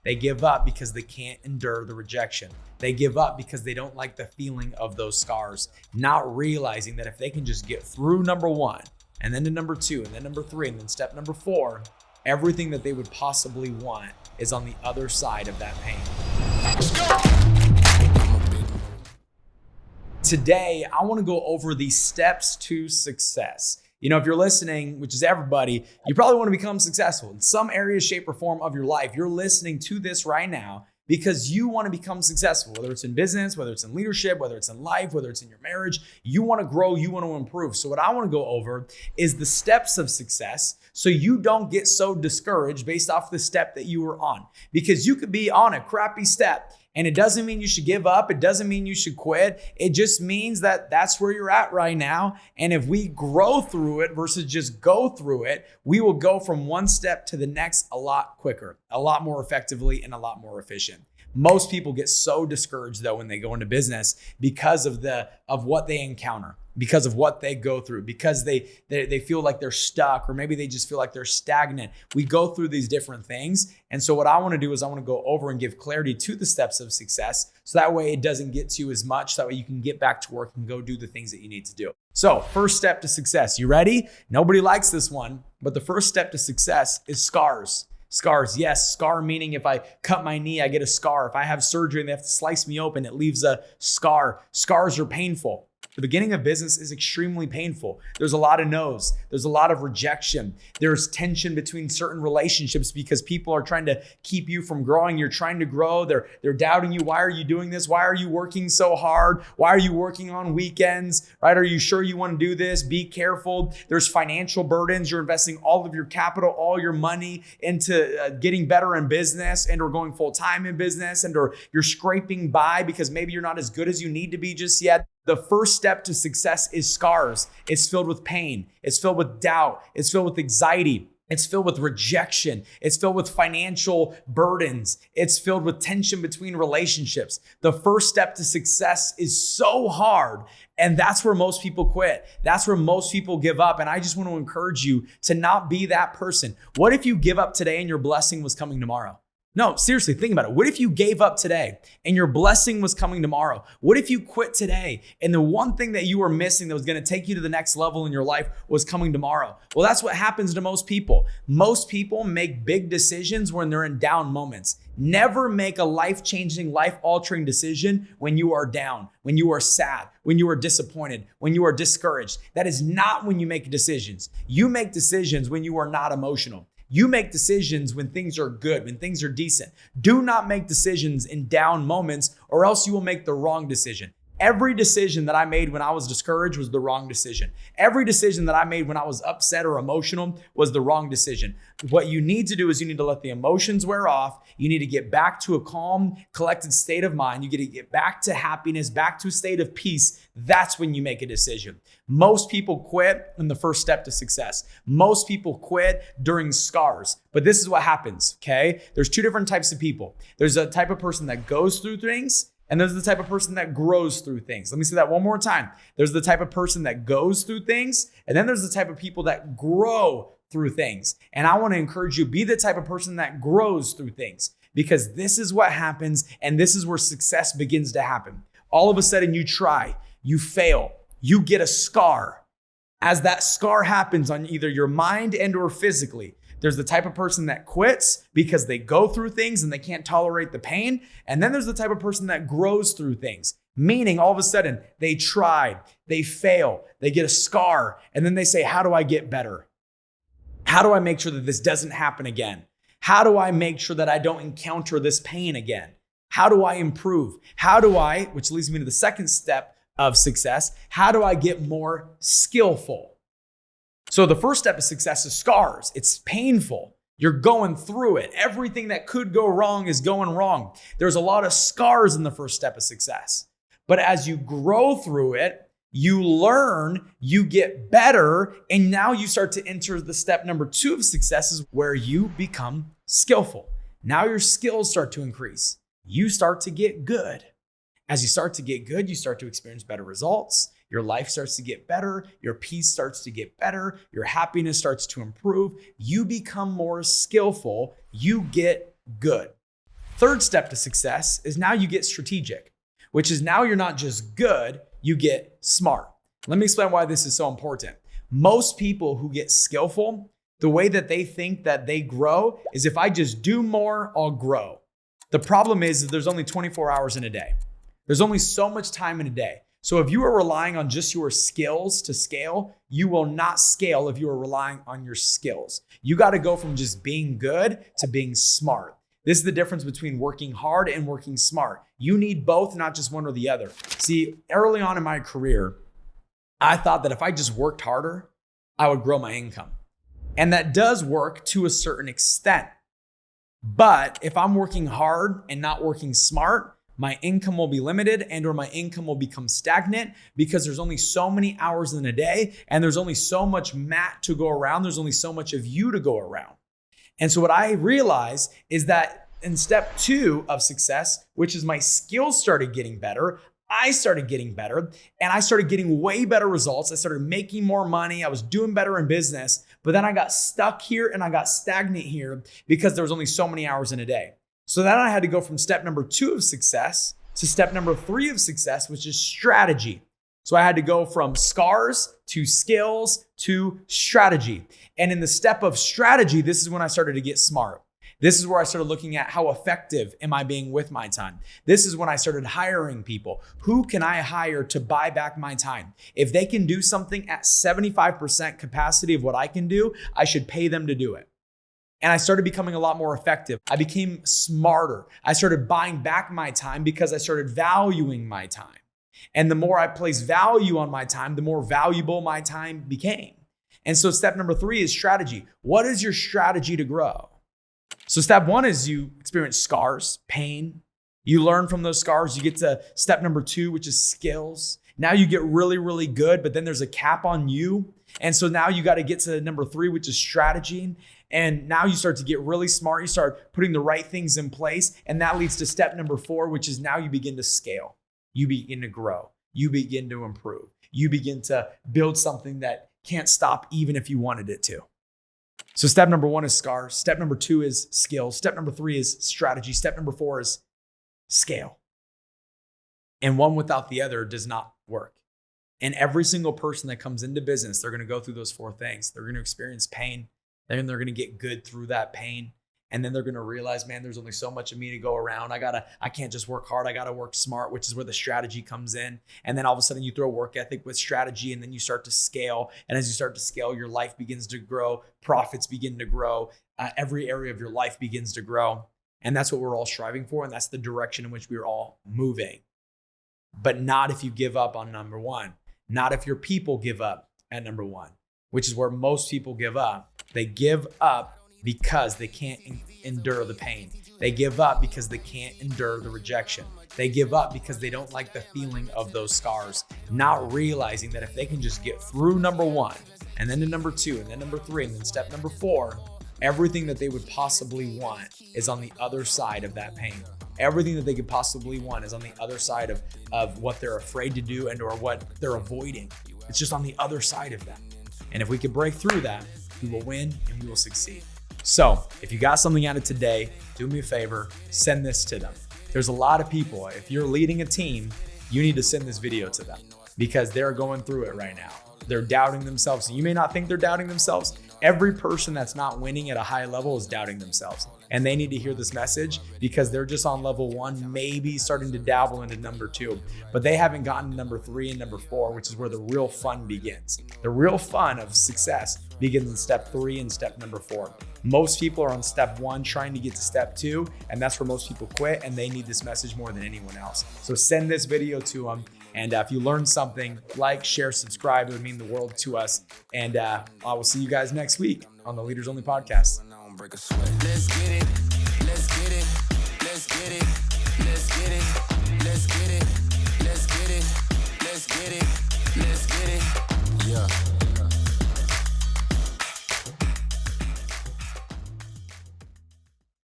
They give up because they can't endure the rejection. They give up because they don't like the feeling of those scars, not realizing that if they can just get through number one, and then to number two, and then number three, and then step number four, everything that they would possibly want is on the other side of that pain. Today, I want to go over the steps to success. You know, if you're listening, which is everybody, you probably want to become successful in some area, shape, or form of your life. You're listening to this right now because you want to become successful, whether it's in business, whether it's in leadership, whether it's in life, whether it's in your marriage. You want to grow, you want to improve. So what I want to go over is the steps of success so you don't get so discouraged based off the step that you were on. Because you could be on a crappy step, and it doesn't mean you should give up. It doesn't mean you should quit. It just means that that's where you're at right now. And if we grow through it versus just go through it, we will go from one step to the next a lot quicker, a lot more effectively, and a lot more efficient. Most people get so discouraged though when they go into business because of what they encounter, because of what they go through, because they feel like they're stuck, or maybe they just feel like they're stagnant. We go through these different things. And so what I want to do is I want to go over and give clarity to the steps of success. So that way it doesn't get to you as much. That way you can get back to work and go do the things that you need to do. So first step to success, you ready? Nobody likes this one, but the first step to success is scars. Scars, yes, scar meaning if I cut my knee, I get a scar. If I have surgery and they have to slice me open, it leaves a scar. Scars are painful. The beginning of business is extremely painful. There's a lot of no's. There's a lot of rejection. There's tension between certain relationships because people are trying to keep you from growing. You're trying to grow. They're doubting you. Why are you doing this? Why are you working so hard? Why are you working on weekends? Right? Are you sure you want to do this? Be careful. There's financial burdens. You're investing all of your capital, all your money into getting better in business, and or going full time in business, and or you're scraping by because maybe you're not as good as you need to be just yet. The first step to success is scars. It's filled with pain. It's filled with doubt. It's filled with anxiety. It's filled with rejection. It's filled with financial burdens. It's filled with tension between relationships. The first step to success is so hard. And that's where most people quit. That's where most people give up. And I just want to encourage you to not be that person. What if you give up today and your blessing was coming tomorrow? No, seriously, think about it. What if you gave up today and your blessing was coming tomorrow? What if you quit today and the one thing that you were missing that was going to take you to the next level in your life was coming tomorrow? Well, that's what happens to most people. Most people make big decisions when they're in down moments. Never make a life-changing, life-altering decision when you are down, when you are sad, when you are disappointed, when you are discouraged. That is not when you make decisions. You make decisions when you are not emotional. You make decisions when things are good, when things are decent. Do not make decisions in down moments, or else you will make the wrong decision. Every decision that I made when I was discouraged was the wrong decision. Every decision that I made when I was upset or emotional was the wrong decision. What you need to do is you need to let the emotions wear off. You need to get back to a calm, collected state of mind. You get to get back to happiness, back to a state of peace. That's when you make a decision. Most people quit in the first step to success. Most people quit during scars. But this is what happens, okay? There's two different types of people. There's a type of person that goes through things, and there's the type of person that grows through things. Let me say that one more time. There's the type of person that goes through things, and then there's the type of people that grow through things. And I want to encourage you, be the type of person that grows through things, because this is what happens, and this is where success begins to happen. All of a sudden you try, you fail, you get a scar. As that scar happens on either your mind and or physically, there's the type of person that quits because they go through things and they can't tolerate the pain. And then there's the type of person that grows through things, meaning all of a sudden they tried, they fail, they get a scar, and then they say, how do I get better? How do I make sure that this doesn't happen again? How do I make sure that I don't encounter this pain again? How do I improve? How do I, which leads me to the second step of success, how do I get more skillful? So the first step of success is scars. It's painful. You're going through it. Everything that could go wrong is going wrong. There's a lot of scars in the first step of success. But as you grow through it, you learn, you get better, and now you start to enter the step number 2 of success, is where you become skillful. Now your skills start to increase. You start to get good. As you start to get good, you start to experience better results. Your life starts to get better. Your peace starts to get better. Your happiness starts to improve. You become more skillful. You get good. third step to success is now you get strategic, which is now you're not just good, you get smart. Let me explain why this is so important. Most people who get skillful, the way that they think that they grow is if I just do more, I'll grow. The problem is there's only 24 hours in a day. There's only so much time in a day. So if you are relying on just your skills to scale, you will not scale if you are relying on your skills. You got to go from just being good to being smart. This is the difference between working hard and working smart. You need both, not just one or the other. See, early on in my career, I thought that if I just worked harder, I would grow my income. And that does work to a certain extent. But if I'm working hard and not working smart, my income will be limited and or my income will become stagnant because there's only so many hours in a day and there's only so much mat to go around. There's only so much of you to go around. And so what I realized is that in step 2 of success, which is my skills started getting better, I started getting better and I started getting way better results. I started making more money. I was doing better in business, but then I got stuck here and I got stagnant here because there was only so many hours in a day. So then I had to go from step number 2 of success to step number 3 of success, which is strategy. So I had to go from scars to skills to strategy. And in the step of strategy, this is when I started to get smart. This is where I started looking at how effective am I being with my time. This is when I started hiring people. Who can I hire to buy back my time? If they can do something at 75% capacity of what I can do, I should pay them to do it. And I started becoming a lot more effective. I became smarter. I started buying back my time because I started valuing my time. And the more I placed value on my time, the more valuable my time became. And so step number 3 is strategy. What is your strategy to grow? So step 1 is you experience scars, pain. You learn from those scars. You get to step number 2, which is skills. Now you get really, really good, but then there's a cap on you. And so now you got to get to number 3, which is strategy. And now you start to get really smart. You start putting the right things in place. And that leads to step number 4, which is now you begin to scale. You begin to grow. You begin to improve. You begin to build something that can't stop even if you wanted it to. So step number 1 is scars. Step number 2 is skills. Step number 3 is strategy. Step number 4 is scale. And one without the other does not work. And every single person that comes into business, they're going to go through those 4 things. They're going to experience pain. Then they're going to get good through that pain. And then they're going to realize, man, there's only so much of me to go around. I can't just work hard. I got to work smart, which is where the strategy comes in. And then all of a sudden you throw work ethic with strategy and then you start to scale. And as you start to scale, your life begins to grow. Profits begin to grow. Every area of your life begins to grow. And that's what we're all striving for. And that's the direction in which we're all moving. But not if you give up on number 1. Not if your people give up at number 1, which is where most people give up. They give up because they can't endure the pain. They give up because they can't endure the rejection. They give up because they don't like the feeling of those scars, not realizing that if they can just get through number 1 and then to number 2 and then number 3 and then step number 4, everything that they would possibly want is on the other side of that pain. Everything that they could possibly want is on the other side of what they're afraid to do and or what they're avoiding. It's just on the other side of that. And if we can break through that, we will win and we will succeed. So if you got something out of today, do me a favor, send this to them. There's a lot of people, if you're leading a team, you need to send this video to them because they're going through it right now. They're doubting themselves. You may not think they're doubting themselves. Every person that's not winning at a high level is doubting themselves. And they need to hear this message because they're just on level 1, maybe starting to dabble into number 2, but they haven't gotten to number 3 and number 4, which is where the real fun begins. The real fun of success begins in step 3 and step number 4. Most people are on step 1 trying to get to step 2, and that's where most people quit, and they need this message more than anyone else. So send this video to them. And if you learned something, like, share, subscribe. It would mean the world to us. And I will see you guys next week on the Leaders Only Podcast. Let's get it. Let's get it. Let's get it. Let's get it.